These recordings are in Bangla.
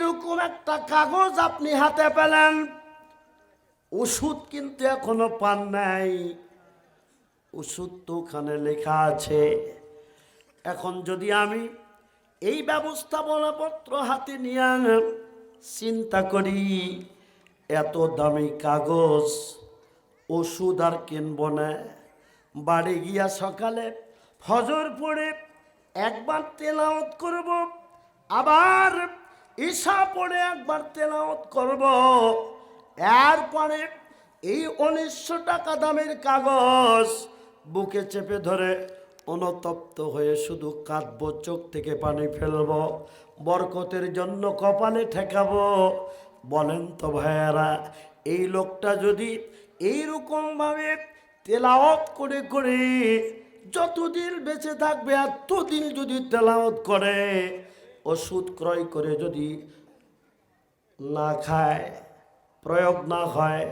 এইরকম একটা কাগজ আপনি হাতে পেলেন, ওষুধ কিন্তু এখনো পান নাই, ওষুধ তো ওখানে লেখা আছে। এখন যদি আমি এই ব্যবস্থাপনাপত্র হাতে নিয়ে চিন্তা করি, এত দামি কাগজ, ওষুধ আর কিনব না, বাড়ি গিয়া সকালে ফজর পড়ে একবার তেলাওয়াত করব, আবার ঈশা পড়ে একবার তেলাওয়াত করব, এরপরে এই 1900 টাকা দামের কাগজ বুকে চেপে ধরে অনুতপ্ত হয়ে শুধু কাঁদবো, চোখ থেকে পানি ফেলবো, বরকতের জন্য কপালে ঠেকাবো। বলেন তো ভাইয়ারা, এই লোকটা যদি এইরকমভাবে তেলাওয়াত করে করে যতদিন বেঁচে থাকবে এতদিন যদি তেলাওয়াত করে, ওষুধ ক্রয় করে যদি না খায়, প্রয়োগ না হয়,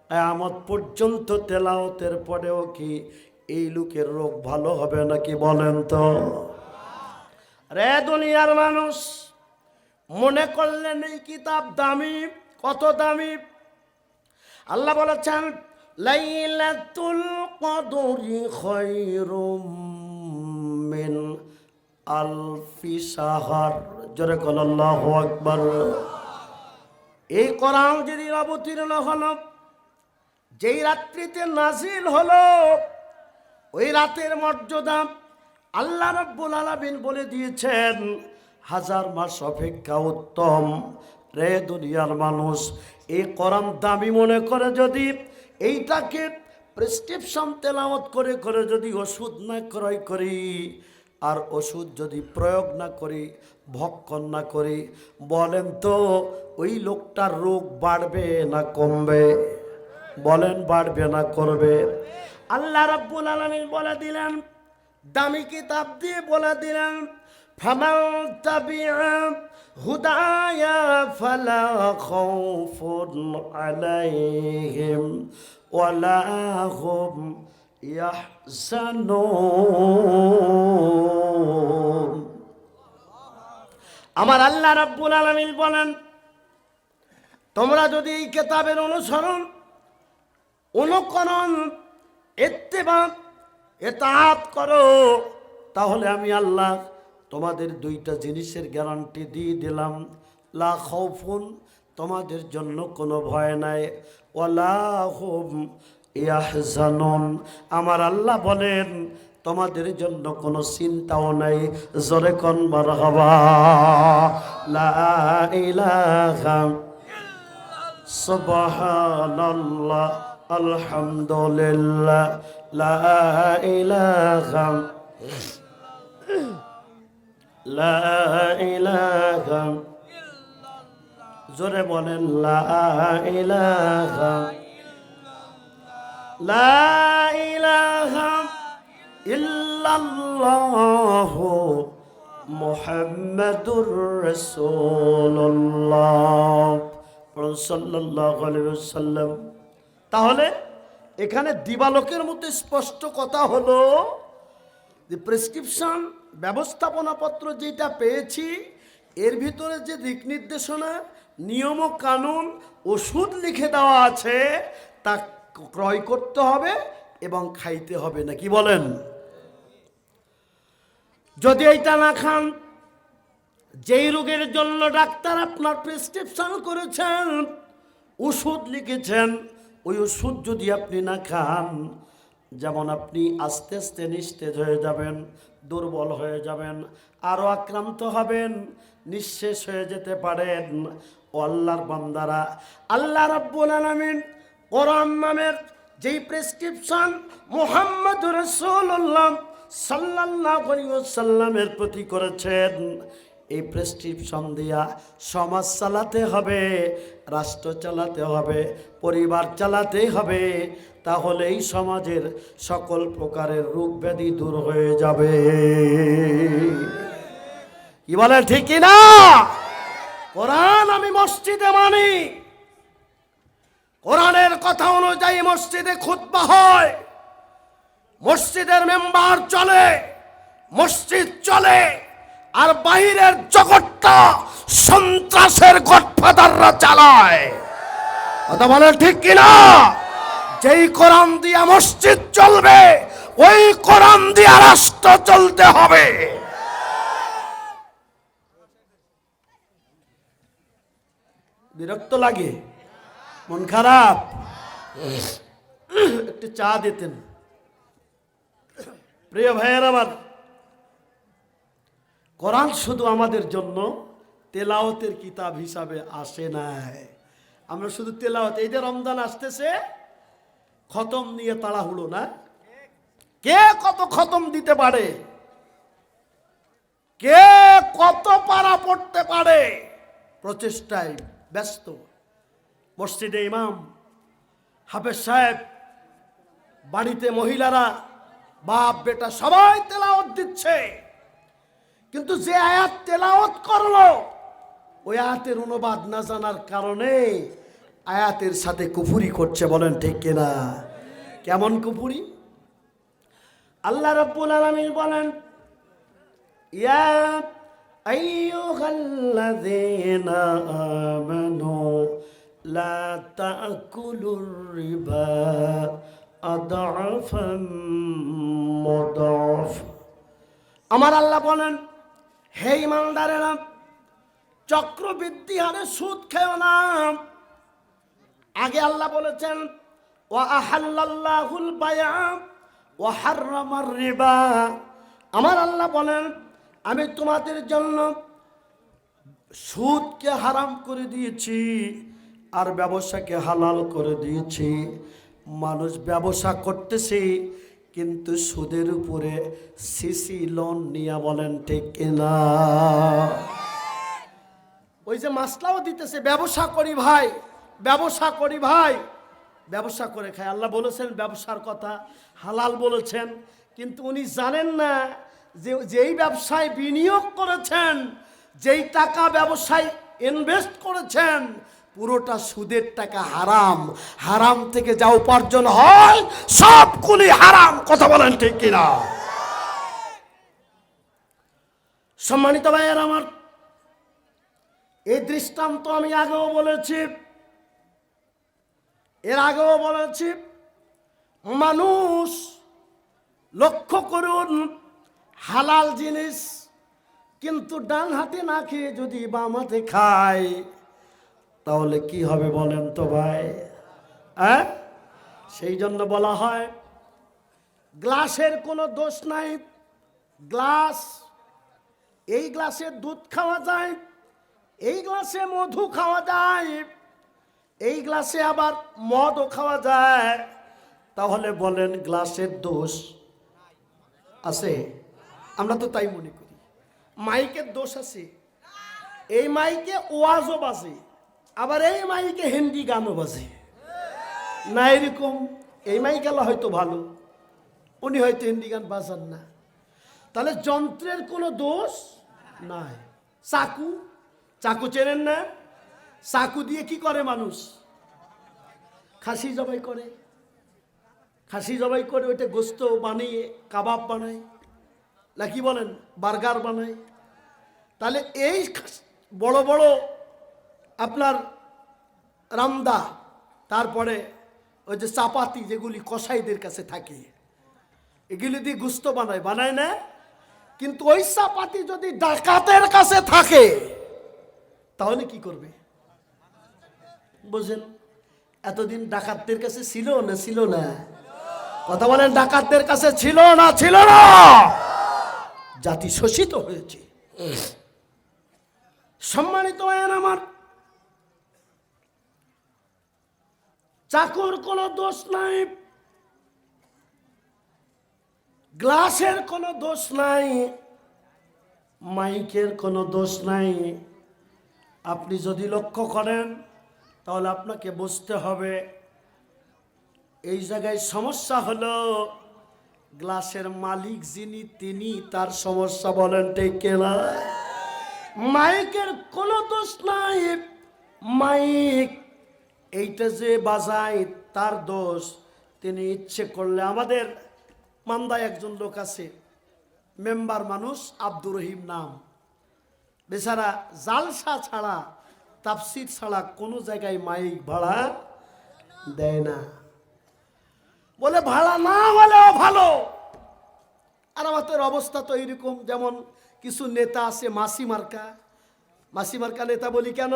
কিয়ামত পর্যন্ত তেলাওয়াতের পরেও কি এই লোকের রোগ ভালো হবে নাকি? বলেন তো। রে দুনিয়ার মানুষ, মনে করলেন এই কিতাব দামি, কত দামি। আল্লাহ বলেছেন লাইলাতুল কদরি খায়রুম মিন আলফি শাহর। জোরে বল আল্লাহু আকবার। এই কোরআন যেদিন অবতীর্ণ হলো, যেই রাত্রিতে নাজিল হলো, ওই রাতের মর্যাদা আল্লাহ রাব্বুল আলামিন বলে দিয়েছেন 1000 মাস অপেক্ষা উত্তম। রে দুনিয়ার মানুষ, এই কোরআন দামি মনে করে যদি এইটাকে প্রেসক্রিপশন তেলাওয়াত করে করে যদি ওষুধ না ক্রয় করি, আর ওষুধ যদি প্রয়োগ না করি, ভক্ষণ না করি, বলেন তো ওই লোকটার রোগ বাড়বে না কমবে? বলেন বাড়বে না করবে? আল্লাহ রাব্বুল আলামিন বলে দিলেন, দামি কিতাব দিয়ে বলে দিলেন, ফামান তাবিআ হুদায়া ফালা খাউফুন আলাইহিম ওয়ালা হুম ইয়াহজানুন। আমার আল্লাহ রাব্বুল আলামিন বলেন, তোমরা যদি এই কিতাবের অনুসরণ, অনুকরণ, ইত্তেবা, ইতাআত করো, তাহলে আমি আল্লাহ তোমাদের দুইটা জিনিসের গ্যারান্টি দিয়ে দিলাম। লা খাউফুন, তোমাদের জন্য কোনো ভয় নাই, ওয়ালা হুম ইয়াহজানুন, আমার আল্লাহ বলেন তোমাদের জন্য কোনো চিন্তাও নাই। জোরে কোন মারহাবা। লা ইলাহা সুবহানাল্লাহ আলহামদুলিল্লাহ লা ইলাহা জোরে বলেন লা ইলাহা ইল্লাল্লাহু মুহাম্মাদুর রাসূলুল্লাহ সাল্লাল্লাহু আলাইহি ওয়াসাল্লাম। তাহলে এখানে দিবালোকের মধ্যে স্পষ্ট কথা হলো যে প্রেসক্রিপশন ব্যবস্থাপনাপত্র যেটা পেয়েছি, এর ভিতরে যে দিক নির্দেশনা, নিয়ম ও কানুন, ওষুধ লিখে দেওয়া আছে, তা ক্রয় করতে হবে এবং খাইতে হবে, নাকি বলেন? যদি এইটা না খান, যেই রোগের জন্য ডাক্তার আপনার প্রেসক্রিপশন করেছেন, ওষুধ লিখেছেন, ওই ওষুধ যদি আপনি না খান, যেমন আপনি আস্তে আস্তে নিস্তেজ হয়ে যাবেন, দুর্বল হয়ে যাবেন, আরও আক্রান্ত হবেন, নিঃশেষ হয়ে যেতে পারেন। ও আল্লাহর বান্দারা, আল্লাহ রাব্বুল আলামিন কোরআন নামের যেই প্রেসক্রিপশন মুহাম্মদুর রাসূলুল্লাহ সাল্লাল্লাহু আলাইহি ওয়াসাল্লামের প্রতি করেছেন, এই প্রেসক্রিপশন দিয়া সমাজ চালাতে হবে, রাষ্ট্র চালাতে হবে, পরিবার চালাতে হবে, তাহলে এই সমাজের সকল প্রকারের রোগ ব্যাধি দূর হয়ে যাবে। কি বলে ঠিক কিনা? কোরআন আমি মসজিদে মানি, কোরআনের কথা অনুযায়ী মসজিদে খুতবা হয়, মসজিদের মেম্বার চলে, মসজিদ চলে, আর বাহিরের জগৎটা সন্ত্রাস ক্লাসের গডফাদাররা চালায়। কথা বলেন ঠিক কিনা? যেই কোরআন দিয়ে মসজিদ চলবে, ওই কোরআন দিয়ে রাষ্ট্র চলতে হবে। বিরক্ত লাগে, মন খারাপ, একটু চা দিতেন। প্রিয় ভাইয়ের আমার, কোরআন শুধু আমাদের জন্য তেলাওয়াতের কিতাব হিসাবে আসে নাই। আমরা শুধু তেলাওয়াত, এই যে রমজান আসতেছে, খতম নিয়ে তাড়াহুড়ো না। কে কত খতম দিতে পারে, কে কত পারা পড়তে পারে, প্রচেষ্টায় ব্যস্ত। মসজিদে ইমাম, হাফেজ সাহেব, বাড়িতে মহিলারা, বাপ বেটা সবাই তেলাওয়াত দিচ্ছে, কিন্তু যে আয়াত তেলাওয়াত করলো ওই আয়াতের অনুবাদ না জানার কারণে আয়াতের সাথে কুফরি করছে। বলেন ঠিক কিনা? কেমন কুফরি? আল্লাহ রাব্বুল আলামিন বলেন, ইয়া আইয়ুহাল্লাযীনা আমানু লা তাকুলুর রিবা আদআফাম মুদাফ। আমার আল্লাহ বলেন, হে ঈমানদারেরা, চক্রবৃদ্ধি হারে সুদ খেও না। আগে আল্লাহ বলেছেন, ওয়া আহাল্লাল্লাহুল বায়আ ওয়া হাররামার রিবা। আমার আল্লাহ বলেন, আমি তোমাদের জন্য সুদকে হারাম করে দিয়েছি আর ব্যবসাকে হালাল করে দিয়েছি। মানুষ ব্যবসা করতেছে কিন্তু সুদের উপরে সিসি লোন নিয়ে। বলেন ঠিক কিনা? ওই যে মাসলাও দিতেছে, ব্যবসা করি ভাই, ব্যবসা করি ভাই, ব্যবসা করে খায়। আল্লাহ বলেছেন ব্যবসার কথা, হালাল বলেছেন, কিন্তু উনি জানেন না যে যেই ব্যবসায় বিনিয়োগ করেছেন, যেই টাকা ব্যবসায় ইনভেস্ট করেছেন, পুরোটা সুদের টাকা হারাম। হারাম থেকে যা উপার্জন হয় সবগুলি হারাম। কথা বলেন ঠিক কিনা? সম্মানিত ভাইয়ের আমার, এই দৃষ্টান্ত আমি আগেও বলেছি, এর আগেও বলেছি। মানুষ লক্ষ্য করুন, হালাল জিনিস কিন্তু ডান হাতে না খেয়ে যদি বাম হাতে খায় তাহলে কি হবে বলেন তো ভাই? সেই জন্য বলা হয় গ্লাসের কোনো দোষ নাই। গ্লাস, এই গ্লাসে দুধ খাওয়া যায়, এই গ্লাসে মধু খাওয়া যায়, এই গ্লাসে আবার মদও খাওয়া যায়। তাহলে বলেন গ্লাসের দোষ আছে? আমরা তো তাই মনে করি। মাইকের দোষ আছে, এই মাইকে ওয়াজও বাজে, আবার এই মাইকে হিন্দি গানও বাজে না, এরকম। এই মাইকালা হয়তো ভালো, উনি হয়তো হিন্দি গান বাজান না। তাহলে যন্ত্রের কোনো দোষ নাই। চাকু, চাকু চেনেন না? চাকু দিয়ে কি করে মানুষ? খাসি জবাই করে, খাসি জবাই করে ওইটা গোস্ত বানিয়ে কাবাব বানায়, নাকি বলেন বার্গার বানায়। তাহলে এই বড় বড় আপনার রামদা, তারপরে ওই যে চাপাতি যেগুলি কসাইদের কাছে থাকে, এগুলি দিয়ে গোস্ত বানায়, বানায় না? কিন্তু ওই চাপাতি যদি ডাকাতের কাছে থাকে তাহলে কি করবে বুঝেন? এতদিন ডাকাতদের কাছে ছিল না ছিল না? কথা বলেন, ডাকাতদের কাছে ছিল না ছিল না? জাতি শোষিত হয়েছে। সম্মানিত আইন আমার, চাকুর কোনো দোষ নাই, গ্লাসের কোনো দোষ নাই, মাইকের কোনো দোষ নাই। আপনি যদি লক্ষ্য করেন তাহলে আপনাকে বুঝতে হবে এই জায়গায় সমস্যা হলো গ্লাসের মালিক যিনি তিনি, তার সমস্যা। বলেন ঠিক কিনা? মাইকের কোনো দোষ নাই। মাইক এইটা যে বাজায় তার দোষ। তিনি ইচ্ছে করলে, আমাদের মান্দায় একজন লোক আছে, মেম্বার মানুষ, আব্দুর রহিম নাম, বেচারা জালসা ছাড়া তাফসীর ছাড়া কোনো জায়গায় মাইক ভাড়া দেয় না, বলে ভাড়া না হলেও ভালো। আর আমাদের অবস্থা তো এইরকম, যেমন কিছু নেতা আছে মাসি মার্কা, মাসি মার্কা নেতা বলি কেন?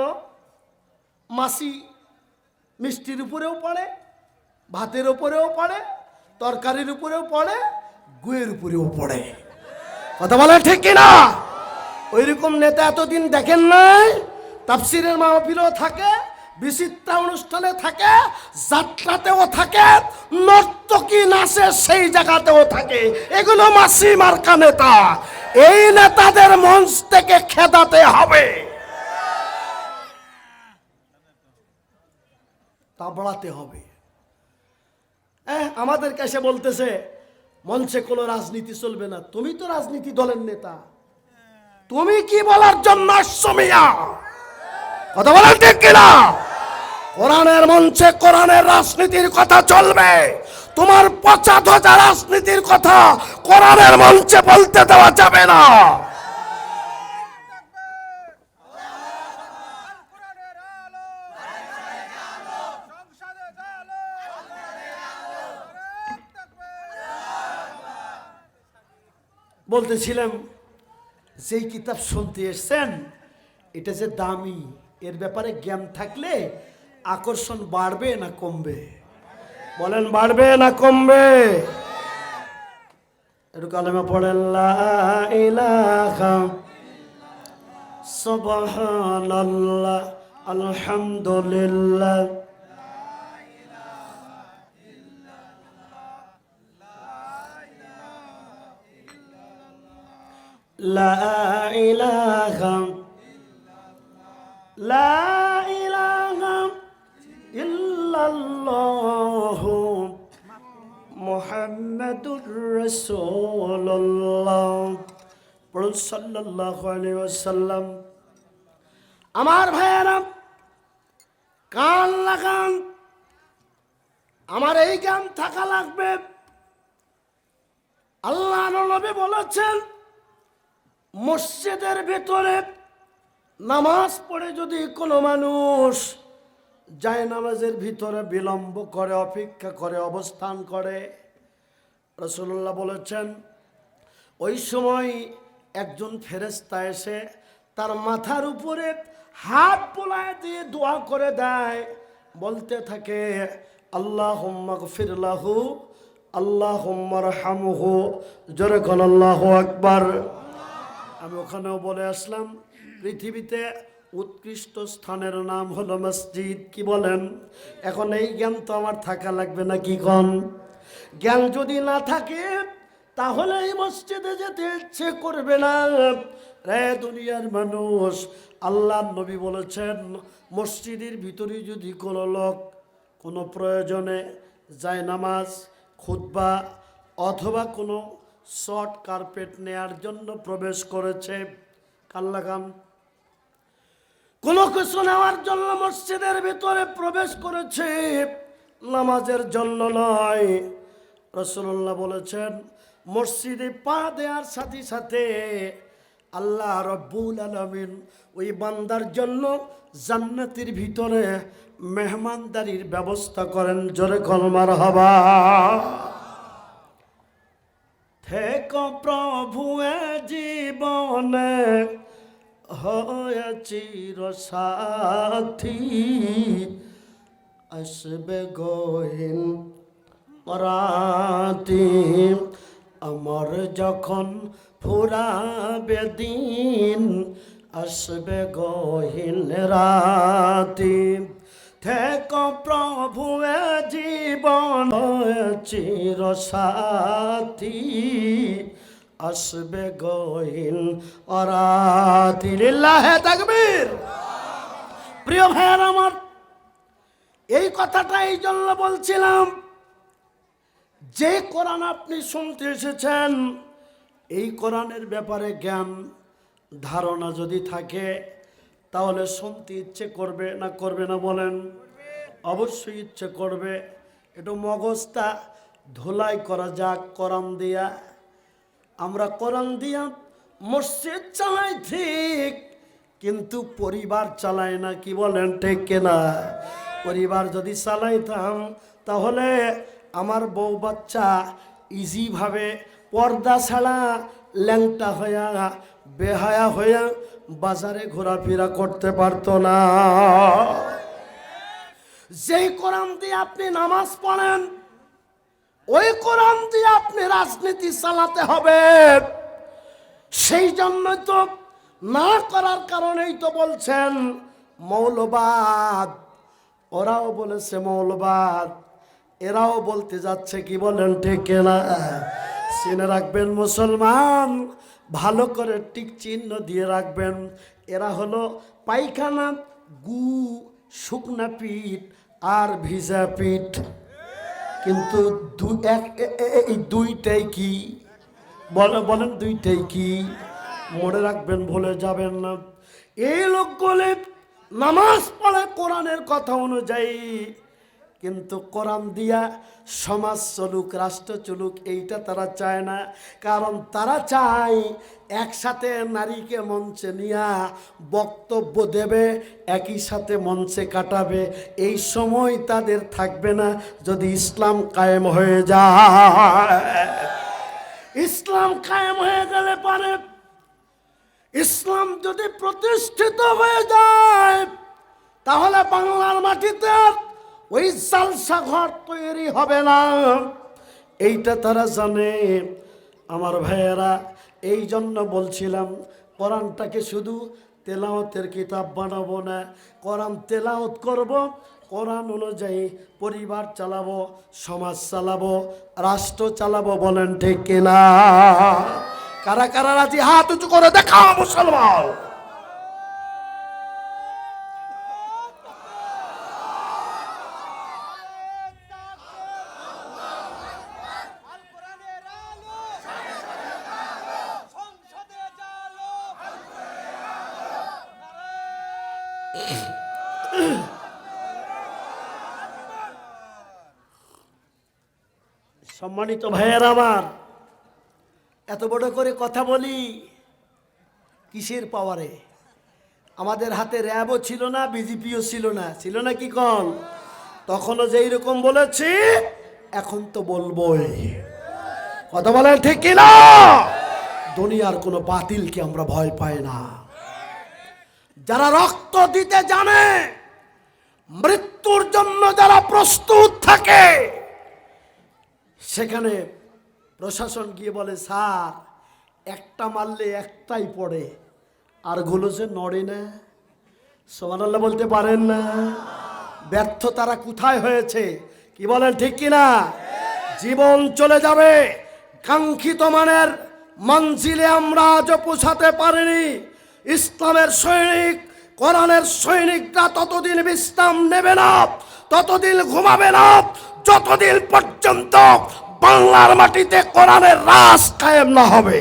মাসি মিষ্টির উপরেও পড়ে, ভাতের উপরেও পড়ে, তরকারির উপরেও পড়ে, গুয়ের উপরেও পড়ে। কথা বলে ঠিক কিনা? ওইরকম নেতা এতদিন দেখেন নাই? তাফসীরের মাহফিলেও থাকে, বিচিত্রা অনুষ্ঠানে থাকে, যাত্রাতেও থাকে, নর্তকী নাচে সেই জায়গাতেও থাকে। এগুলো মাসি মার্কা নেতা। এই নেতাদের মঞ্চ থেকে খেদাতে হবে, তাবড়াতে হবে। আমাদের কাছে বলতেছে মঞ্চে কোনো রাজনীতি চলবে না। তুমি তো রাজনীতি দলের নেতা, তুমি কি বলার জন্য আসছো মিয়া? কথা বলেন ঠিক কিনা? কোরআনের মঞ্চে কোরআনের রাজনীতির কথা চলবে, তোমার পচা ধজা রাজনীতির কথা কোরআনের মঞ্চে বলতে দেওয়া যাবে না। বলতেছিলাম যেই কিতাব শুনতে এসছেন এটা যে দামি, এর ব্যাপারে জ্ঞান থাকলে আকর্ষণ বাড়বে না কমবে? বলেন বাড়বে না কমবে? একটু কালেমা পড়েন, লা ইলাহা সুবহানাল্লাহ আলহামদুলিল্লাহ লা ইলাহা ইল্লাল্লাহু মুহাম্মাদুর রাসূলুল্লাহ। পড়ুন সাল্লাল্লাহু আলাইহি ওয়াসাল্লাম। আমার ভাইয়েরা কান লাগান, আমার এই জ্ঞান থাকা লাগবে। আল্লাহ নবী বলেছেন মসজিদের ভিতরে নামাজ পড়ে যদি কোনো মানুষ যায় নামাজের ভিতরে বিলম্ব করে, অপেক্ষা করে, অবস্থান করে, রাসূলুল্লাহ বলেছেন ওই সময় একজন ফেরেশতা এসে তার মাথার উপরে হাত বুলায় দিয়ে দোয়া করে দেয়, বলতে থাকে আল্লাহুম্মা গফির লাহু আল্লাহুম্মা রহমহু। জোরে কোন আল্লাহু আকবার। আমি ওখানেও বলে আসলাম পৃথিবীতে উৎকৃষ্ট স্থানের নাম হলো মসজিদ। কি বলেন? এখন এই জ্ঞান তো আমার থাকা লাগবে না, কি কন? জ্ঞান যদি না থাকে তাহলে এই মসজিদে যেতে ইচ্ছে করবে না। রে দুনিয়ার মানুষ, আল্লাহ নবী বলেছেন মসজিদের ভিতরে যদি কোনো লোক কোনো প্রয়োজনে যায় নামাজ, খুতবা অথবা কোনো শর্ট কার্পেট নেয়ার জন্য প্রবেশ করেছে, কান লাগান, কোনো কিছু নেওয়ার জন্য মসজিদের ভিতরে প্রবেশ করেছে, নামাজের জন্য নয়, রাসূলুল্লাহ বলেছেন মসজিদে পা দেওয়ার সাথে সাথে আল্লাহ রাব্বুল আলামিন ওই বান্দার জন্য জান্নাতের ভিতরে মেহমানদারির ব্যবস্থা করেন। জোরে কোন মারহাবা। থেকো প্রভু এ জীবনে হয়ে চিরসাথী, আসবে গহীন রাতি, আমার যখন ফুরাবে দিন, আসবে গহীন রাতি। থেকো প্রভু এ জীবন চিরসাথী, আসবে গহীন রাতি। লিল্লাহে তাকবীর। প্রিয় ভাইয়ের আমার, এই কথাটা এই জন্য বলছিলাম, যে কোরআন আপনি শুনতে এসেছেন এই কোরআনের ব্যাপারে জ্ঞান ধারণা যদি থাকে তাহলে শুনতে ইচ্ছে করবে না করবে না? বলেন অবশ্যই ইচ্ছে করবে। একটু মগজটা ধুলাই করা যাক কোরআন দিয়া। আমরা কোরআন দিয়া মসজিদ চালাই ঠিক, কিন্তু পরিবার চালায় না। কি বলেন ঠিক কিনা? পরিবার যদি চালাইতাম তাহলে আমার বউ বাচ্চা ইজিভাবে পর্দা ছাড়া ল্যাংটা হইয়া বেহায়া হইয়া বাজারে ঘোরাফেরা করতে পারতো না। যেই কোরআন দিয়ে আপনি নামাজ পড়েন, ওই কোরআন দিয়ে আপনি রাজনীতি চালাতে হবে। সেই জন্য তো না করার কারণেই তো বলছেন মৌলবাদ। ওরাও বলেছে মৌলবাদ, এরাও বলতে যাচ্ছে। কি বলেন ঠিক না? চিনে রাখবেন মুসলমান, ভালো করে টিক চিহ্ন দিয়ে রাখবেন। এরা হলো পায়খানা, গু, শুকনা পিঠ আর ভিজা পিঠ। কিন্তু এই দুইটাই কি বলেন? দুইটাই কি? মনে রাখবেন, ভুলে যাবেন না। এই লোকগুলি নামাজ পড়ে কোরআনের কথা অনুযায়ী, কিন্তু কোরআন দিয়া সমাজ চলুক, রাষ্ট্র চলুক, এইটা তারা চায় না। কারণ তারা চায় একসাথে নারীকে মঞ্চে নিয়ে বক্তব্য দেবে, একই সাথে মঞ্চে কাটাবে। এই সময় তাদের থাকবে না যদি ইসলাম কায়েম হয়ে যায়। ইসলাম কায়েম হয়ে গেলে পারে, ইসলাম যদি প্রতিষ্ঠিত হয়ে যায়, তাহলে বাংলার মাটিতে ওই জালসা ঘর তৈরি হবে না। এইটা তারা জানে। আমার ভাইয়েরা, এই জন্য বলছিলাম কোরআনটাকে শুধু তেলাওয়াতের কিতাব বানাবো না, কোরআন তেলাওয়াত করব, কোরআন অনুযায়ী পরিবার চালাবো, সমাজ চালাবো, রাষ্ট্র চালাবো। বলেন ঠিক কিনা? কারা কারা রাজি হাত উঁচু করে দেখাও মুসলমান। সম্মানিত ভাইয়েরা আমার, এত বড় করে কথা বলি কিসের পাওয়ারে? আমাদের হাতে র্যাবও ছিল না, বিজেপিও ছিল না। ছিল না কি কন? তখনও যেই রকম বলেছি এখন তো বলবোই। কথা বলেন ঠিক কিনা? দুনিয়ার কোনো বাতিলকে আমরা ভয় পাই না। যারা রক্ত দিতে জানে, মৃত্যুর জন্য যারা প্রস্তুত থাকে, সেখানে প্রশাসন গিয়ে বলে স্যার একটা মারলে একটাই পড়ে, আর গুলো যে নড়ে না। সুবহানাল্লাহ বলতে পারেন না? ব্যর্থ তারা কোথায় হয়েছে? কি বলেন ঠিক কিনা? জীবন চলে যাবে, কাঙ্ক্ষিত মানের মঞ্জিলে আমরা আজও পৌঁছাতে পারিনি। ইসলামের সৈনিক, কোরআনের সৈনিকরা ততদিন বিশ্রাম নেবে না, ততদিন ঘুমাবে না, যতদিন পর্যন্ত বাংলার মাটিতে কোরআনের রাজ কায়েম না হবে।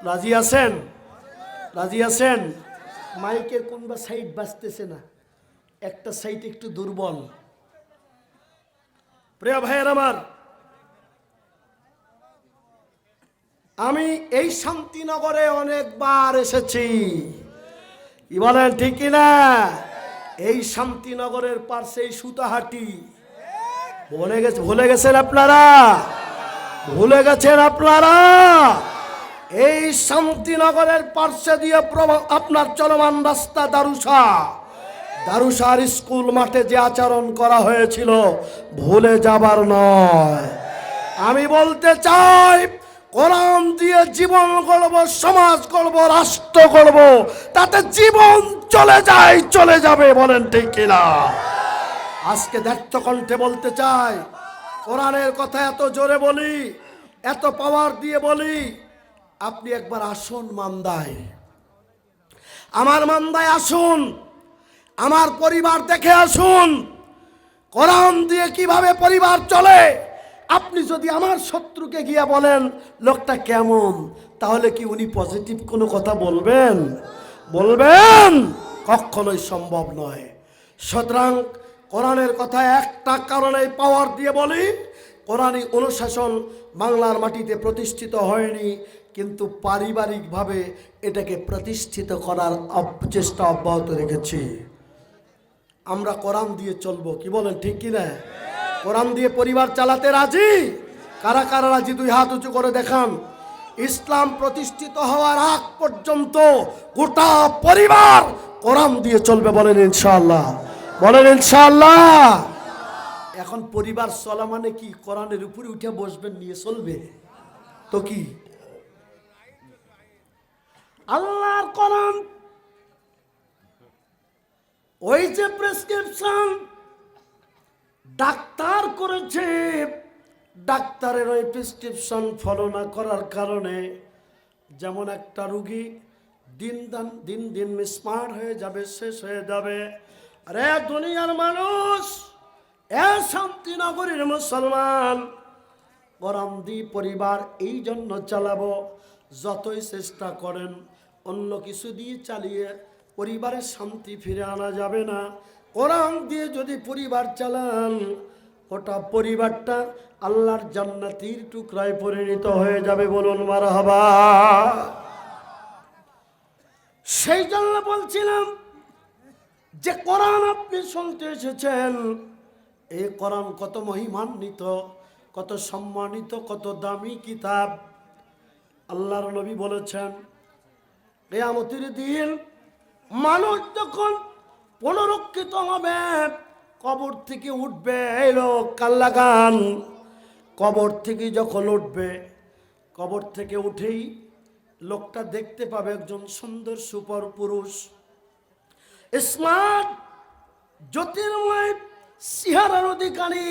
রাজি আছেন? রাজি আছেন? মাইকের কোনবা সাইড বাজতেছে না, একটা সাইড একটু দুর্বল। প্রিয় ভাইয়ের আমার, আমি এই শান্তিনগরে অনেকবার এসেছি। কি বলেন ঠিক কিনা? এই শান্তিনগরের পাশে সুতাহাটি। ভুলে গেছেন আপনারা? ভুলে গেছেন আপনারা? এই শান্তিনগরের পার্শ্বে দিয়ে আপনার চলমান রাস্তা দারুসার স্কুল মাঠে যে আচরণ করা হয়েছিল ভুলে যাবার নয়। আমি বলতে চাই, কোরআন দিয়ে জীবন গড়ব, সমাজ গড়ব, রাষ্ট্র গড়ব, তাতে জীবন চলে যাবে। বলেন ঠিক কিনা? আজকে দ্ব্যর্থ কণ্ঠে বলতে চাই, কোরআনের কথা এত জোরে বলি, এত পাওয়ার দিয়ে বলি, আপনি একবার আসুন মান্দায়, আমার মান্দায় আসুন, আমার পরিবার দেখে আসুন, কোরআন দিয়ে কিভাবে পরিবার চলে। আপনি যদি আমার শত্রুকে গিয়া বলেন লোকটা কেমন, তাহলে কি উনি পজিটিভ কোনো কথা বলবেন? কখনোই সম্ভব নয়। সুতরাং কোরআনের কথা একটা কারণে পাওয়ার দিয়ে বলি, কোরআনী অনুশাসন বাংলার মাটিতে প্রতিষ্ঠিত হয়নি, কিন্তু পারিবারিকভাবে এটাকে প্রতিষ্ঠিত করার চেষ্টা অব্যাহত রেখেছি। আমরা কোরআন দিয়ে চলবো, কি বলেন, ঠিক কি না? কোরআন দিয়ে পরিবার চালাতে রাজি? কারা কারা রাজি? দুই হাত উঁচু করে দেখান। ইসলাম প্রতিষ্ঠিত হওয়ার আগ পর্যন্ত গোটা পরিবার কোরআন দিয়ে চলবে, বলেন ইনশাআল্লাহ, বলেন ইনশাআল্লাহ। এখন পরিবার চলা মানে কি? কোরআনের উপরে উঠে বসবেন, নিয়ে চলবে তো কি? আল্লাহর কোরআন, ওই যে প্রেসক্রিপশন ডাক্তার করেছে, ডাক্তারের ওই প্রেসক্রিপশন ফলো না করার কারণে যেমন একটা রুগী দিন দিন স্মার্ট হয়ে যাবে, শেষ হয়ে যাবে। আরে দুনিয়ার মানুষ, এ শান্তিনগরীর মুসলমান, কোরআন দিয়ে পরিবার এই জন্য চালাবো। যতই চেষ্টা করেন অন্য কিছু দিয়ে চালিয়ে পরিবারের শান্তি ফিরে আনা যাবে না। কোরআন দিয়ে যদি পরিবার চালান, ওটা পরিবারটা আল্লাহর জান্নাতির টুকরায় পরিণত হয়ে যাবে, বলুন মারহাবা। সেই জন্য বলছিলাম যে কোরআন আপনি শুনতে এসেছেন, এই কোরআন কত মহিমান্বিত, কত সম্মানিত, কত দামি কিতাব। আল্লাহর নবী বলেছেন, কিয়ামতের দিন মানুষ যখন পুনরুত্থিত হবে, কবর থেকে উঠবে, এলো কাল্লাগান, কবর থেকে যখন উঠবে, কবর থেকে উঠেই লোকটা দেখতে পাবে একজন সুন্দর সুপার পুরুষ, স্মার্ট, জ্যোতির্ময় চেহারার অধিকারী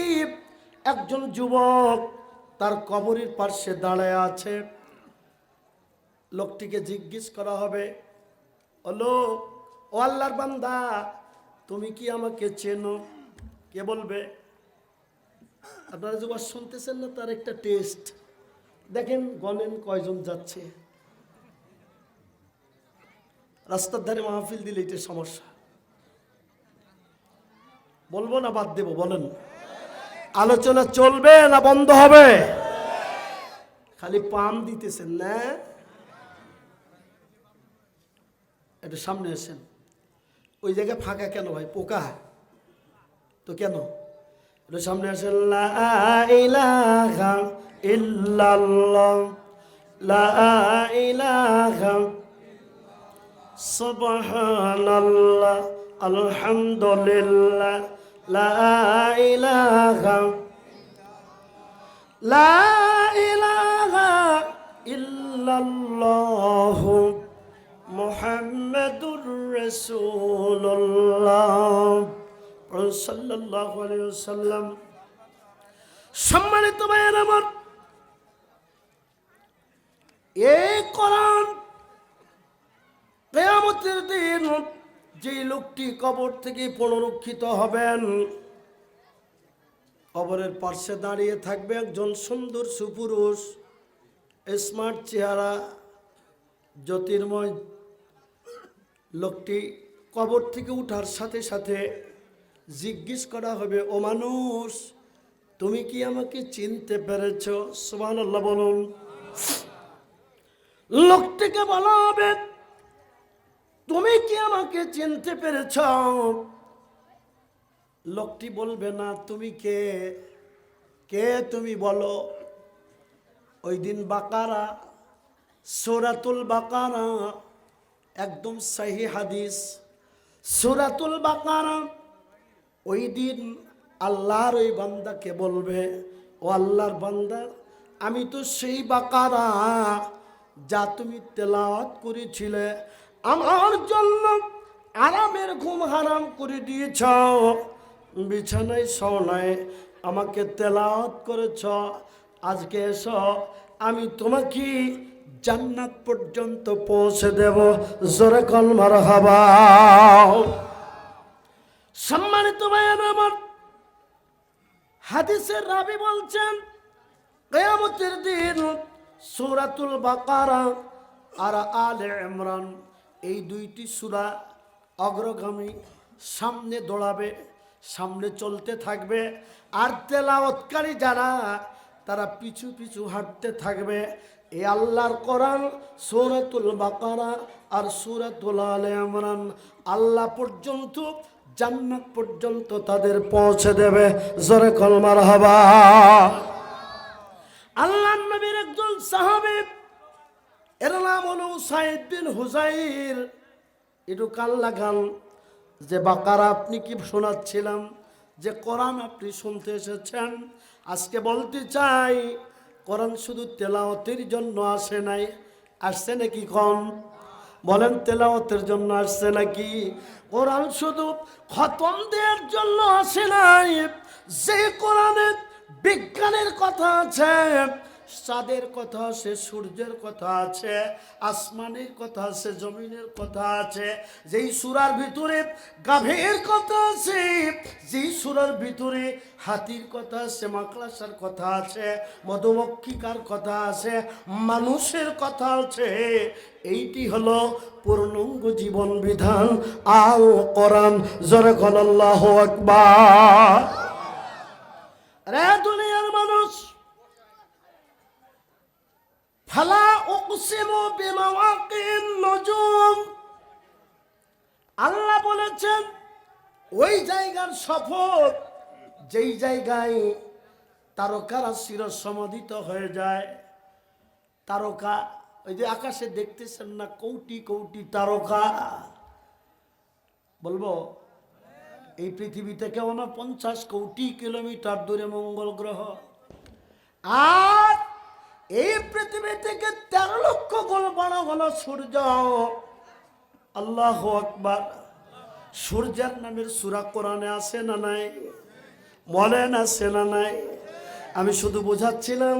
একজন যুবক তার কবরের পাশে দাঁড়ায় আছে। লোকটিকে জিজ্ঞেস করা হবে, হলো ও আল্লাহর বান্দা, তুমি কি আমাকে চেনো? কে বলবে? আপনারা যে ওয়াজ শুনতেছেন না, তার একটা টেস্ট দেখেন, গণেন কয়জন যাচ্ছে। রাস্তার ধারে মাহফিল দিলে এটা সমস্যা। বলবো না বাদ দেব? বলেন, আলোচনা চলবে না বন্ধ হবে? খালি পাম দিতেছেন না? একটু সামনে আসেন। ওই জায়গায় ফাঁকা কেন ভাই? পোকা তো কেন? একটু সামনে আসেন। লা ইলাহা ইল্লাল্লাহ, লা ইলাহা সুবহানাল্লাহ, আলহামদুলিল্লাহ, লা ইলাহা ইল্লাল্লাহ, মুহাম্মাদুর রাসূলুল্লাহ সাল্লাল্লাহু আলাইহি ওয়াসাল্লাম। সম্মানিত ভাইয়ের আমার, এই কোরআন কিয়ামতের দিন যে লোকটি কবর থেকে পুনরুত্থিত হবেন, কবরের পাশে দাঁড়িয়ে থাকবে একজন সুন্দর সুপুরুষ, স্মার্ট চেহারা, জ্যোতির্ময়। লোকটি কবর থেকে উঠার সাথে সাথে জিজ্ঞেস করা হবে, ও মানুষ, তুমি কি আমাকে চিনতে পেরেছ? সুবহানাল্লাহ বলুন। লোকটিকে বলা হবে, তুমি কি আমাকে চিনতে পেরেছ? লোকটি বলবে না, তুমি কে? কে তুমি বলো? ওই দিন বাকারা, সূরাতুল বাকারা, একদম সহিহ হাদিস, সূরাতুল বাকারা, ওই দিন আল্লাহর ওই বান্দাকে বলবে, ও আল্লাহর বান্দা, আমি তো সেই বাকারা যা তুমি তেলাওয়াত করেছিলে, আমার জন্য আরামের ঘুম হারাম করে দিয়েছ, বিছানায় শোনায় আমাকে তেলাওয়াত করেছ। আজকে এসো, আমি তোমাকে জান্নাত পর্যন্ত পৌঁছে দেব। জোরে কোন মারহাবা। সম্মানিত ভাইয়েরা আমার, হাদিসের রাবী বলছেন, কিয়ামতের দিন সূরাতুল বাকারা আর আলে ইমরান, এই দুইটি সূরা অগ্রগামী, সামনে দৌড়াবে। সামনে চলতে থাকবে, আর তেলাওয়াতকারী যারা তারা পিছু পিছু হাঁটতে থাকবে। এই আল্লাহর কোরআন সূরাতুল বাকারা আর সূরাতুল আলে ইমরান আল্লাহ পর্যন্ত, জান্নাত পর্যন্ত তাদের পৌঁছে দেবে। জোরে কল মারহাবা। আল্লাহর নবীর একজন সাহাবী, এর নাম হলো উসাইদ বিন হুযাইর। একটু কান লাগান, যে বাকারা আপনি কি শোনাচ্ছিলাম, যে কোরআন আপনি শুনতে এসেছেন। আজকে বলতে চাই, কোরআন শুধু তেলাওয়াতের জন্য আসে নাই, আসছে নাকি? কম বলেন, তেলাওয়াতের জন্য আসছে নাকি? কোরআন শুধু খতম দেওয়ার জন্য আসে নাই। যে কোরআনে বিজ্ঞানের কথা আছে, চাঁদের কথা আছে, সূর্যের কথা আছে, আসমানের কথা আছে, জমিনের কথা আছে, যেই সূরার ভিতরে গাভীর কথা আছে, যেই সূরার ভিতরে হাতির কথা আছে, মাকড়সার কথা আছে, মধুমক্ষিকার কথা আছে, মানুষের কথা আছে, এইটি হলো পূর্ণাঙ্গ জীবন বিধান আল কোরআন। জোরে বলেন আল্লাহু আকবার। রে দুনিয়ার মানুষ, ফালা উকসিমু বিমাওয়াকিন নুজুম, আল্লাহ বলেছেন ওই জায়গার শপথ যেই জায়গায় তারকারা চিরসমাধিত হয়ে যায়। তারকা, ওই যে আকাশে দেখতেছেন না কোটি কোটি তারকা, বলবো এই পৃথিবী থেকে 49 কোটি কিলোমিটার দূরে মঙ্গল গ্রহ, আর এই পৃথিবী থেকে 13 লক্ষ গুণ বড় হলো সূর্য। আল্লাহু আকবার। সূর্যের নামের সূরা কোরআনে আছে না নাই? বলেন আছে না নাই? আমি শুধু বোঝাচ্ছিলাম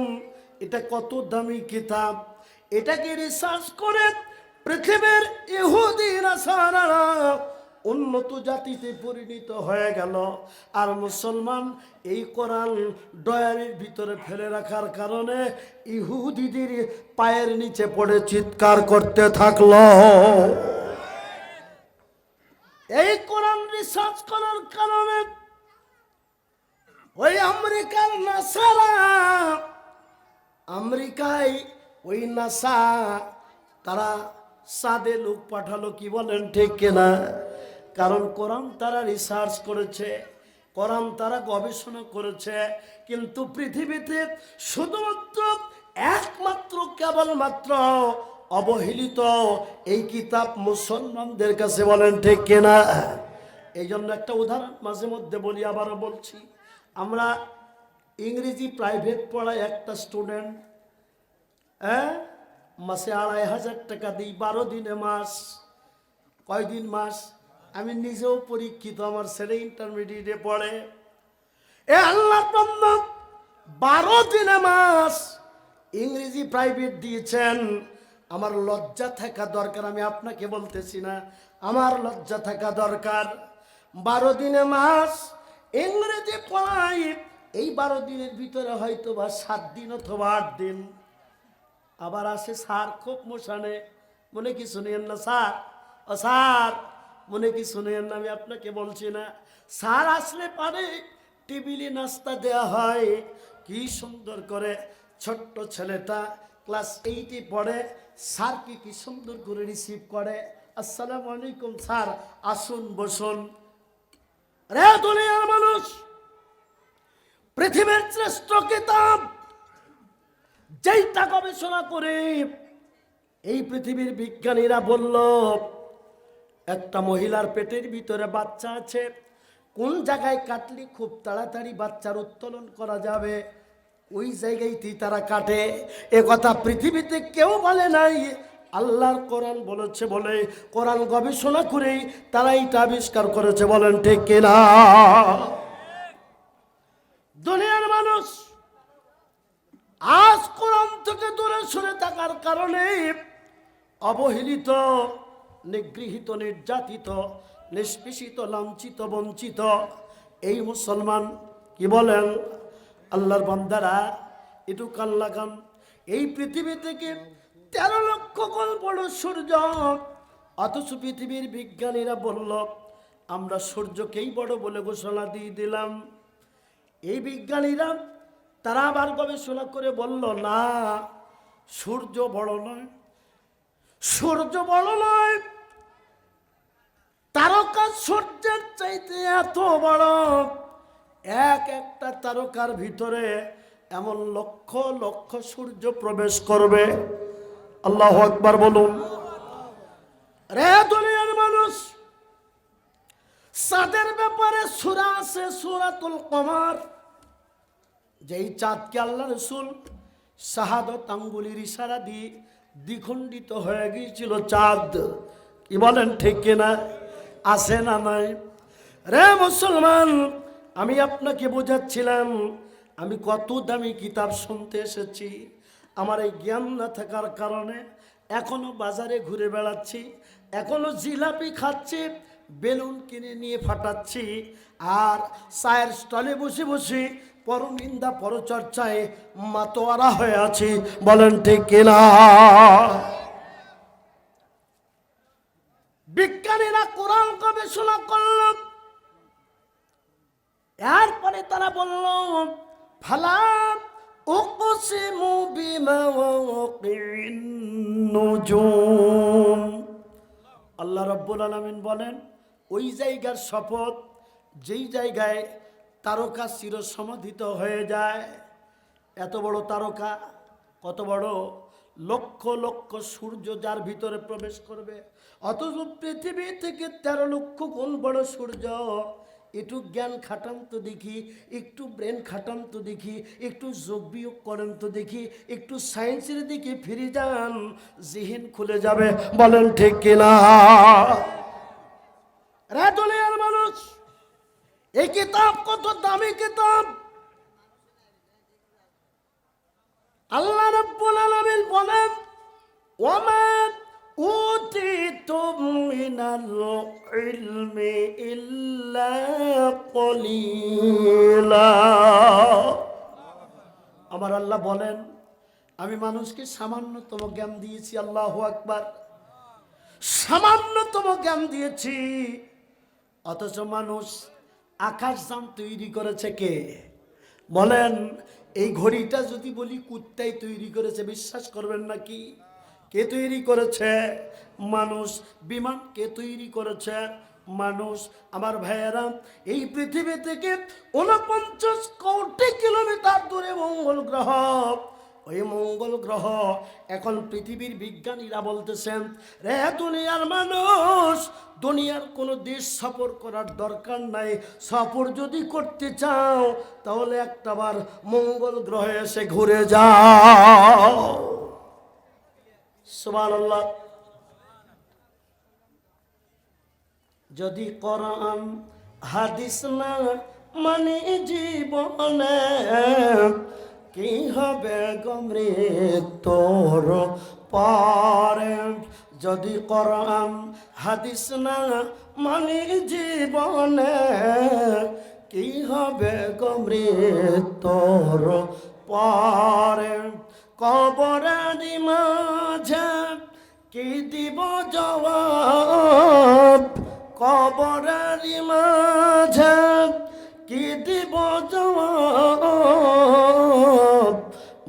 এটা কত দামি কিতাব। এটাকে রিসার্চ করে পৃথিবীর ইহুদি নাসারারা উন্নত জাতিতে পরিণত হয়ে গেল, আর মুসলমান এই কোরআন ডয়ারির ভিতরে ফেলে রাখার কারণে ইহুদিদের পায়ের নিচে পড়ে চিৎকার করতে থাকলো। এই কোরআন রিসার্চ করার কারণে ওই আমেরিকার নাসারা, আমেরিকায় ওই নাসা তারা চাঁদে লোক পাঠালো। কি বলেন ঠিক কিনা? কারণ কোরআন তারা রিসার্চ করেছে, কোরআন তারা গবেষণা করেছে। কিন্তু পৃথিবীতে শুধুমাত্র একমাত্র কেবলমাত্র অবহেলিত এই কিতাব মুসলমানদের কাছে। বলেন ঠিক কিনা? এই জন্য একটা উদাহরণ মাঝে মধ্যে বলি, আবারও বলছি। আমরা ইংরেজি প্রাইভেট পড়াই একটা স্টুডেন্ট, মাসে 2500 টাকা দিই, 12 দিনে মাস। কয়দিন মাস? আমি নিজেও পরীক্ষিত, আমার ছেলে ইন্টারমিডিয়েটে পড়ে। এ আল্লাহ, 12 দিনে মাস ইংরেজি প্রাইভেট দিয়েছেন। আমার লজ্জা থাকা দরকার, আমি আপনাকে বলতেছি না, আমার লজ্জা থাকা দরকার। 12 দিনে মাস ইংরেজি পড়াই। এই 12 দিনের ভিতরে হয়তো বা 7 দিন অথবা 8 দিন আবার আসে স্যার খুব মোশানে, মনে কি শুনেন না স্যার? ও স্যার, মনে কি শুনেন না? আমি আপনাকে বলছি না। স্যার আসলে পারে টেবিলে নাস্তা দেওয়া হয়, কি সুন্দর করে। ছোট্ট ছেলেটা ক্লাস 8-এ পড়ে, স্যারকে কি সুন্দর করে রিসিভ করে। আসসালামু আলাইকুম স্যার, আসুন বসুন। রে দুনিয়ার মানুষ, পৃথিবীর শ্রেষ্ঠ কিতাব যেইটা গবেষণা করে এই পৃথিবীর বিজ্ঞানীরা বলল, একটা মহিলার পেটের ভিতরে বাচ্চা আছে, কোন জায়গায় কাটলে খুব তাড়াতাড়ি বাচ্চার উত্তোলন করা যাবে, ওই জায়গায়তেই তারা কাটে। এ কথা পৃথিবীতে কেউ বলে নাই, আল্লাহর কোরআন বলেছে বলে কোরআন গবেষণা করেই তারা এইটা আবিষ্কার করেছে। বলেন ঠিক কিনা? দুনিয়ার মানুষ আজ কোরআন থেকে দূরে সরে থাকার কারণে অবহেলিত, নিগৃহীত, নির্যাতিত, নিষ্পেষিত, লাঞ্ছিত, বঞ্চিত এই মুসলমান। কি বলেন? আল্লাহর বান্দারা একটু কান লাগান। এই পৃথিবী থেকে 13 লক্ষ গুণ বড় সূর্য, অথচ পৃথিবীর বিজ্ঞানীরা বলল আমরা সূর্যকেই বড় বলে ঘোষণা দিয়ে দিলাম। এই বিজ্ঞানীরা তারা আবার গবেষণা করে বলল, না, সূর্য বড় নয়, সূর্য বড় নয়, তারকা সূর্যের চাইতে এত বড়। এক একটা তারকার ভিতরে এমন লক্ষ লক্ষ সূর্য প্রবেশ করবে। আল্লাহু আকবার বলুন। রে দুনিয়ার মানুষ, চাঁদের ব্যাপারে সূরা আছে সূরাতুল কমার। যেই চাঁদকে আল্লাহ রাসূল শাহাদত আঙ্গুলির ইশারা দিয়ে দ্বিখণ্ডিত হয়ে গিয়েছিল চাঁদ। কি বলেন, ঠিক কিনা? আছে না নাই? রে মুসলমান, আমি আপনাকে বোঝাচ্ছিলাম, আমি কত দামি কিতাব শুনতে এসেছি। আমার এই জ্ঞান না থাকার কারণে এখনো বাজারে ঘুরে বেড়াচ্ছি, এখনো জিলাপি খাচ্ছি, বেলুন কিনে নিয়ে ফাটাচ্ছি, আর চায়ের স্টলে বসে বসে পরনিন্দা পরচর্চায় মাতোয়ারা হয়ে আছি। বলেন ঠিক কিনা? বিজ্ঞানীরা কোরআন গবেষণা করল, এরপরে তারা বলল, ফালা উকসিমু বিমাওয়াকিন নুজুম। আল্লাহ রাব্বুল আলামিন বলেন, ওই জায়গার শপথ যেই জায়গায় তারকা চিরসমাধিত হয়ে যায়। এত বড় তারকা, কত বড়, লক্ষ লক্ষ সূর্য যার ভিতরে প্রবেশ করবে। অথচ পৃথিবী থেকে 13 লক্ষ গুণ বড় সূর্য। একটু জ্ঞান খাটান তো দেখি, একটু ব্রেন খাটান তো দেখি, একটু যোগ বিয়োগ করেন তো দেখি, একটু সায়েন্সের দিকে ফিরে যান, জিহিন খুলে যাবে। বলেন ঠিক কিনা? রে দুনিয়ার মানুষ, এই কিতাব কত দামি কিতাব। আল্লাহ রাব্বুল আলামিন বলেন, ওয়ামা উতিতুম মিনাল ইলমি ইল্লা কলিলা। আমার আল্লাহ বলেন, আমি মানুষকে সামান্যতম জ্ঞান দিয়েছি। আল্লাহু আকবার। সামান্যতম জ্ঞান দিয়েছি, অথচ মানুষ আকাশযান তৈরি করেছে কে? বলেন, এই ঘড়িটা যদি বলি কুত্তাই তৈরি করেছে, বিশ্বাস করবেন নাকি? কে তৈরি করেছে? মানুষ। বিমান কে তৈরি করেছে? মানুষ। আমার ভাইয়েরা, এই পৃথিবী থেকে 49 কোটি কিলোমিটার দূরে মঙ্গল গ্রহ। ওই মঙ্গল গ্রহ এখন পৃথিবীর বিজ্ঞানীরা বলতেছেন, রে দুনিয়ার মানুষ, দুনিয়ার কোনো দেশ সফর করার দরকার নাই। সফর যদি করতে চাও তাহলে একটাবার মঙ্গল গ্রহে এসে ঘুরে যাও। সুবহানাল্লাহ। যদি কোরআন হাদিস না মানে জীবনে, কি হবে গো মৃত্যুর পরে? যদি কোরআন হাদিস না মানে জীবনে, কি হবে গো মৃত্যুর পরে? কবরের মাঝে কি দিব জবাব? কবরের মাঝে কি দিব জবাব?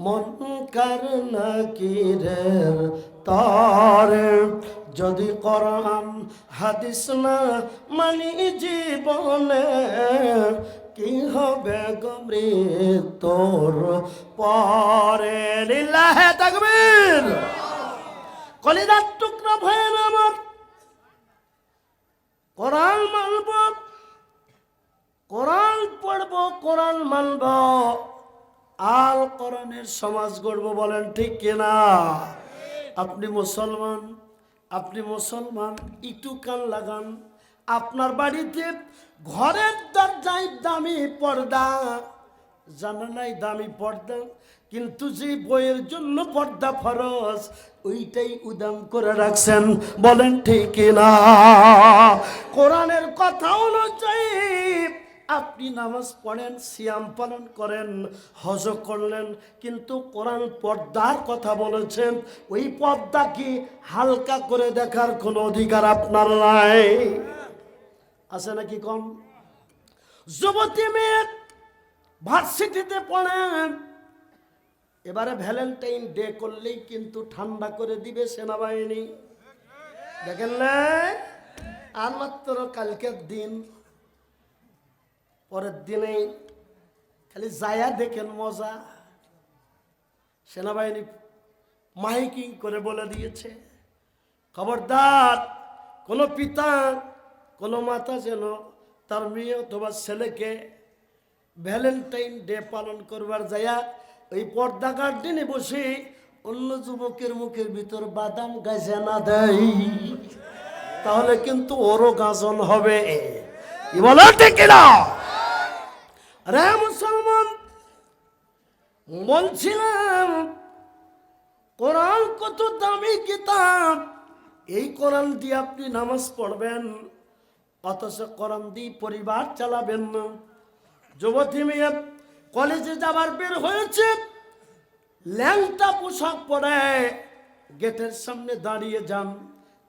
মুনকার নাকিরের তরে। যদি কোরআন হাদিস না মানি জীবনে, কি হবে গো মৃত্যুর পরে? লিল্লাহে তাকবীর। কলিজার টুকরা ভাইয়ের আমার, কোরআন মানব, কোরআন পড়ব, কোরআন মানব, আল কোরআনের সমাজ গড়ব। বলেন ঠিক কিনা? আপনি মুসলমান, আপনি মুসলমান, একটু কান লাগান। আপনার বাড়িতে ঘরের দরজায় দামি পর্দা, জানালায় দামি পর্দা, কিন্তু যে বইয়ের জন্য পর্দা ফরজ, ওইটাই উদাম করে রাখছেন। বলেন ঠিক কিনা? কোরআনের কথা অনুযায়ী আপনি নামাজ পড়েন, সিয়াম পালন করেন, হজ করলেন, কিন্তু কোরআন পর্দার কথা বলেছেন। ওই পর্দা কি হালকা করে দেখার কোনো অধিকার আপনার নাই। আছে নাকি কম? যুবতী মেয়ে ভার্সিটিতে পড়েন, এবারে ভ্যালেন্টাইন ডে করলেই কিন্তু ঠান্ডা করে দিবে সেনাবাহিনী। দেখেন না, আর মাত্র কালকের দিন, পরের দিনেই খালি যায়া দেখেন মজা। সেনাবাহিনী মাইকিং করে বলে দিয়েছে, খবরদার কোনো পিতা কোনো মাতা যেন তার মেয়ে অথবা ছেলেকে ভ্যালেন্টাইন ডে পালন করবার যায়া ওই পর্দা গার্ডেনে বসে অন্য যুবকের মুখের ভিতর বাদাম গাছে না দেয়, তাহলে কিন্তু ওরও গাজন হবে। কি বলো ঠিক কিনা? আরে মুসলমান, বলছিলাম কোরআন কত দামি কিতাব, এই কোরআন দিয়ে আপনি নামাজ পড়বেন, অথচ কোরআন দিয়ে পরিবার চালাবেন না। যুবতী মেয়ে কলেজে যাবার বের হয়েছে, ল্যাংটা পোশাক পরে গেটের সামনে দাঁড়িয়ে যান।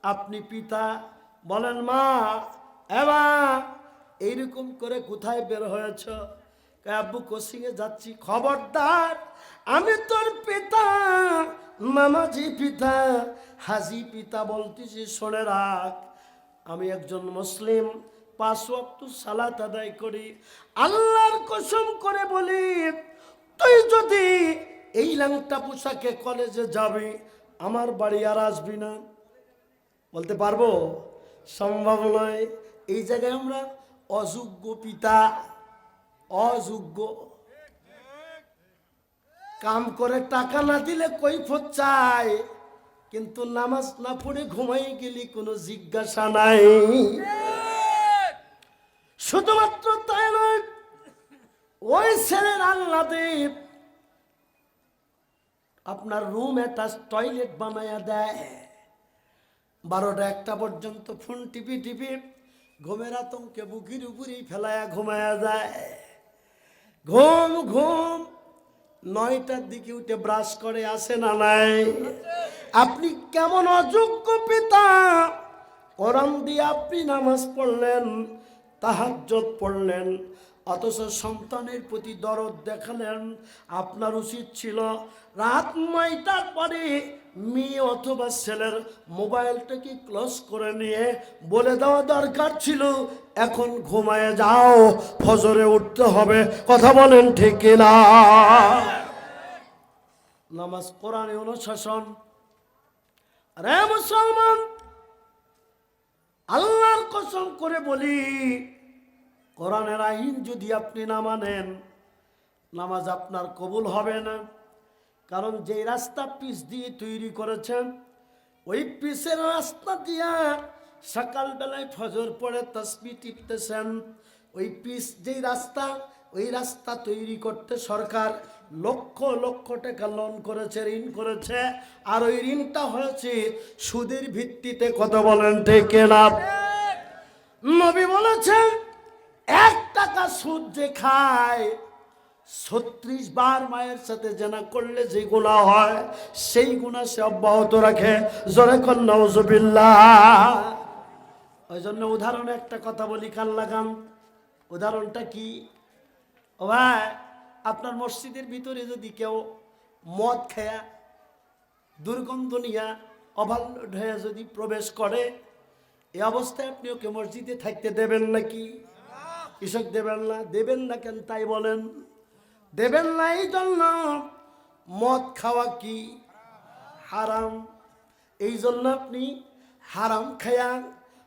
আপনি পিতা, বলেন মা এবার এইরকম করে কোথায় বের হয়েছ? আব্বু কোচিংয়ে যাচ্ছি। খবরদার, আমি তোর পিতা, নামাজি পিতা, হাজি পিতা বলতেছি, শুনে রাখ, আমি একজন মুসলিম, 5 ওয়াক্ত সালাত আদায় করি। আল্লাহর কসম করে বলি, তুই যদি এই ল্যাংটা পোশাকে কলেজে যাবি, আমার বাড়ি আর আসবি না। বলতে পারবো? সম্ভব নয়। এই জায়গায় আমরা অযোগ্য পিতা, অযোগ্য। কাম করে টাকা না দিলে কৈফিয়ত চাই, কিন্তু নামাজ না পড়ে ঘুমাই গেলি কোনো জিজ্ঞাসা নাই। শুধুমাত্র তাই নয়, ওই ছেলের আল্লাদেব আপনার রুম অ্যাটাচ টয়লেট বানায়া দেয়। 12টা 1টা পর্যন্ত ফোন টিপি টিপি ঘুমের আতঙ্কে বুকির উপরেই ফেলায়া ঘুমায়া যায়। ঘুম ঘুম 9টার দিকে উঠে ব্রাশ করে, আসে না নাই? আপনি কেমন অযোগ্য পিতা! কোরআন দিয়ে আপনি নামাজ পড়লেন, তাহাজ্জুদ পড়লেন, অথচ সন্তানের প্রতি দরদ দেখালেন। আপনার উচিত ছিল রাত 9টার পরে মেয়ে অথবা ছেলের মোবাইলটাকে ক্লোজ করে নিয়ে বলে দেওয়া দরকার ছিল, এখন ঘুমায় যাও, ফজরে উঠতে হবে। কথা বলেন ঠিক না? নামাজ কোরআনে অনুশাসন। আরে মুসলমান, আল্লাহর কসম করে বলি, কোরআনের আইন যদি আপনি না মানেন, নামাজ আপনার কবুল হবে না। কারণ যে রাস্তা পিচ দিয়ে তৈরি করেছেন, ওই পিচের রাস্তা দিয়া সকালবেলায় ফজর পড়ে তাসবিহ টিপতেছেন। ওই পিচ যেই রাস্তা, ওই রাস্তা তৈরি করতে সরকার লক্ষ লক্ষ টাকা লোন করেছে, ঋণ করেছে, আর ওই ঋণটা হয়েছে সুদের ভিত্তিতে। কথা বলেন ঠিক না? নবী বলেছেন, 1 টাকা সুদ যে খায়, 36 বার মায়ের সাথে জেনা করলে যে গুনাহ হয়, সেই গুনাহ সে অব্যাহত রাখে। জোরে কোন নাউজুবিল্লাহ। ওই জন্য উদাহরণে একটা কথা বলি, কান লাগান। উদাহরণটা কি? ও ভাই, আপনার মসজিদের ভিতরে যদি কেউ মদ খেয়া, দুর্গন্ধ নিয়া, ওভারলোড হয়ে যদি প্রবেশ করে, এই অবস্থায় আপনি ওকে মসজিদে থাকতে দেবেন নাকি? কৃষক দেবেন না। দেবেন না কেন তাই বলেন? দেবেন না এই জন্য মদ খাওয়া কি হারাম। এই জন্য আপনি হারাম খায়া,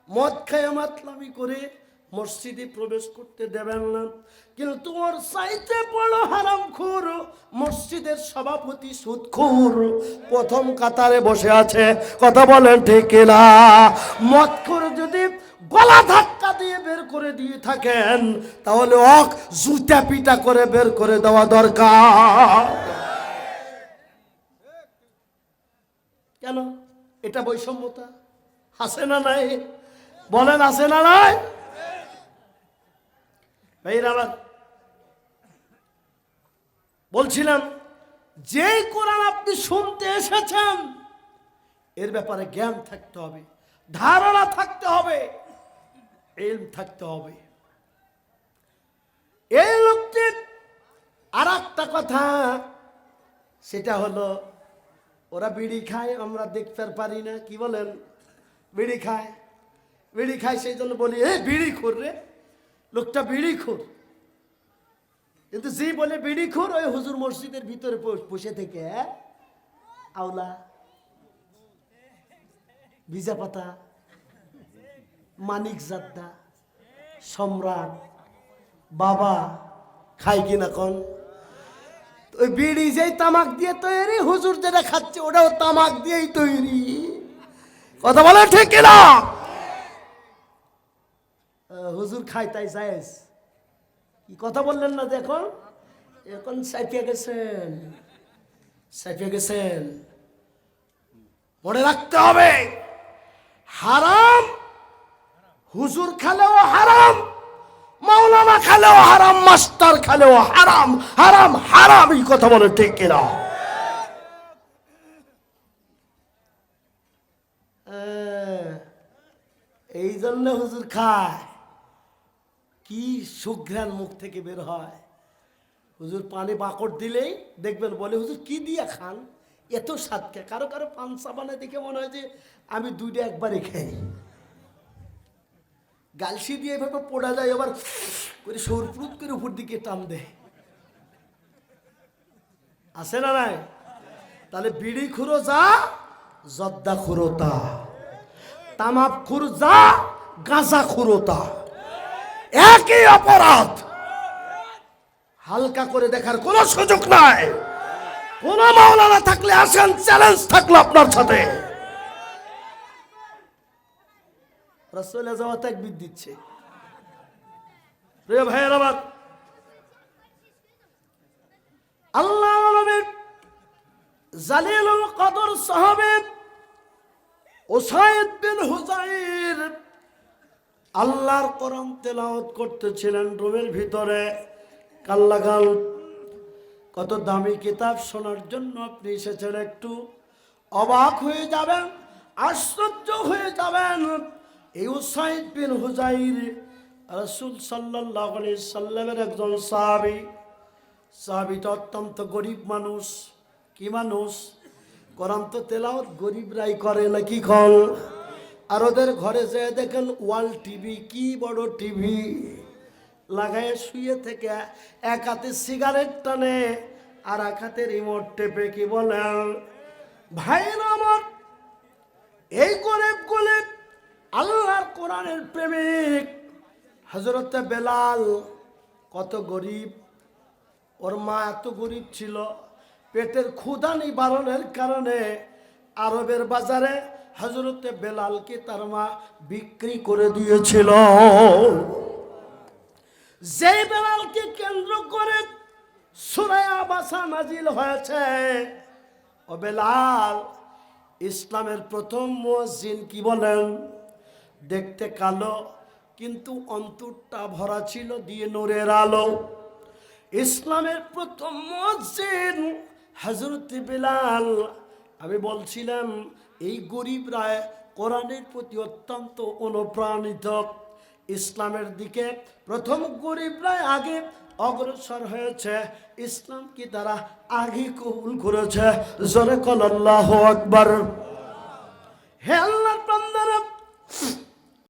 মদ খায়া মাতলামি করে মসজিদে প্রবেশ করতে দেবেন না। কিন্তু ওর চাইতে বড় হারামখোর মসজিদের সভাপতি সুদখোর প্রথম কাতারে বসে আছে। কথা বলেন ঠিক না? মদখোর যদি গলা ধাক্কা দিয়ে বের করে দিয়ে থাকেন, তাহলে ওক জুতা পিটা করে বের করে দেওয়া দরকার। কেন? এটা বৈষম্যতা। আছে না নাই? বলেন আছে না নাই? ভাইরা আমার, বলছিলাম, যে কোরআন আপনি শুনতে এসেছেন, এর ব্যাপারে জ্ঞান থাকতে হবে, ধারণা থাকতে হবে। ইলম থাকতে হবে। এই লোকটি আর একটা কথা, সেটা হলো ওরা বিড়ি খায়, আমরা দেখতে পারি না। কি বলেন? বিড়ি খায়, বিড়ি খায়, সেই জন্য বলি এ বিড়ি খোর রে, লোকটা বিড়ি খোর। কিন্তু যে বলে বিড়ি খোর, ওই হুজুর মসজিদের ভিতরে বসে থেকে আওলা, ভিজা পাতা, মানিক জাদ্দা, সম্রাট, বাবা খায় কিনা কোন? ওই বিড়ি যেই তামাক দিয়ে তৈরি, হুজুর যেটা খাচ্ছে ওটাও তামাক দিয়েই তৈরি। কথা বলে ঠিক কিনা? হুজুর খায় তাই জায়েজ। কি কথা বললেন না? দেখুন এখন সাইফিয়া গেছেন, সাইফিয়া গেছেন। মনে রাখতে হবে, হারাম হুজুর খালেও হারাম, মাওলানা খালেও হারাম, মাস্টার খালেও হারাম, হারাম হারাম। এই কথা বলে ঠিক কিনা? এই জন্য হুজুর খায়। কি সুঘ্রাণ মুখ থেকে বের হয়। হুজুর পানি বাকড় দিলেই দেখবেন বলে হুজুর কি দিয়া খান, এত স্বাদ খায়। কারো কারো পান সাবানে দেখে মনে হয় যে আমি দুইটা একবারে খাই। গালসি দিয়ে এভাবে পড়া যায়, আবার করে সরপুরুত করে উপর দিকে টান দেয়। আছে না নাই? তাহলে বিড়ি খুঁড়ো যা, জর্দা খুঁড়ো তা, তামাক খুর যা, গাঁজা খুঁড়ো তা, একই অপরাধ। হালকা করে দেখার কোনো সুযোগ নাই। কোন মাওলানা থাকলে আসেন, চ্যালেঞ্জ থাকলো আপনার সাথে। চলে যাওয়া তাকবীর দিচ্ছে। প্রিয় ভাইয়ের আমার, আল্লাহ নবী জালিলুল কদর সাহাবী উসাইদ বিন হুযাইর আল্লাহর কোরআন তেলাওয়াত করতেছিলেন রুমের ভিতরে। কাল্লাগাল কত দামি কিতাব শোনার জন্য আপনি এসেছেন, একটু অবাক হয়ে যাবেন, আশ্চর্য হয়ে যাবেন। এই উসাইদ বিন হুযাইর রাসূল সাল্লাল্লাহু আলাইহি সাল্লামের একজন সাহাবী। সাহাবীটা অত্যন্ত গরিব মানুষ। কি মানুষ? কোরআন তো তেলাওয়াত গরিবরাই করে নাকি কল? আর ওদের ঘরে যেয়ে দেখেন ওয়াল টিভি, কি বড় টিভি লাগায় শুয়ে থেকে এক হাতে সিগারেট টানে আর এক হাতে রিমোট টেপে। কি বলেন ভাইরা আমার? এই গরিব গরিব আল্লাহর কোরআনের প্রেমিক হযরত বেলাল কত গরিব। ওর মা এত গরিব ছিল, পেটের ক্ষুধা নিবারণের কারণে আরবের বাজারে হযরত বেলালকে তার মা বিক্রি করে দিয়েছিল। যে বেলালকে কেন্দ্র করে সূরা আবাসা নাজিল হয়েছে। ও বেলাল ইসলামের প্রথম মুয়াজ্জিন। কি বলেন? দেখতে কালো কিন্তু অন্তরটা ভরা ছিল দিয়ে নূরের আলো। ইসলামের প্রথম মুয়াজ্জিন হযরত বেলাল। আমি বলছিলাম এই গরিবরা কোরআনের প্রতি অত্যন্ত অনুপ্রাণিত। ইসলামের দিকে প্রথম গরিবরাই আগে অগ্রসর হয়েছে, ইসলাম কি তারা আগে কবুল করেছে। জোরে কল আল্লাহু আকবার। হে আল্লাহর বান্দারা,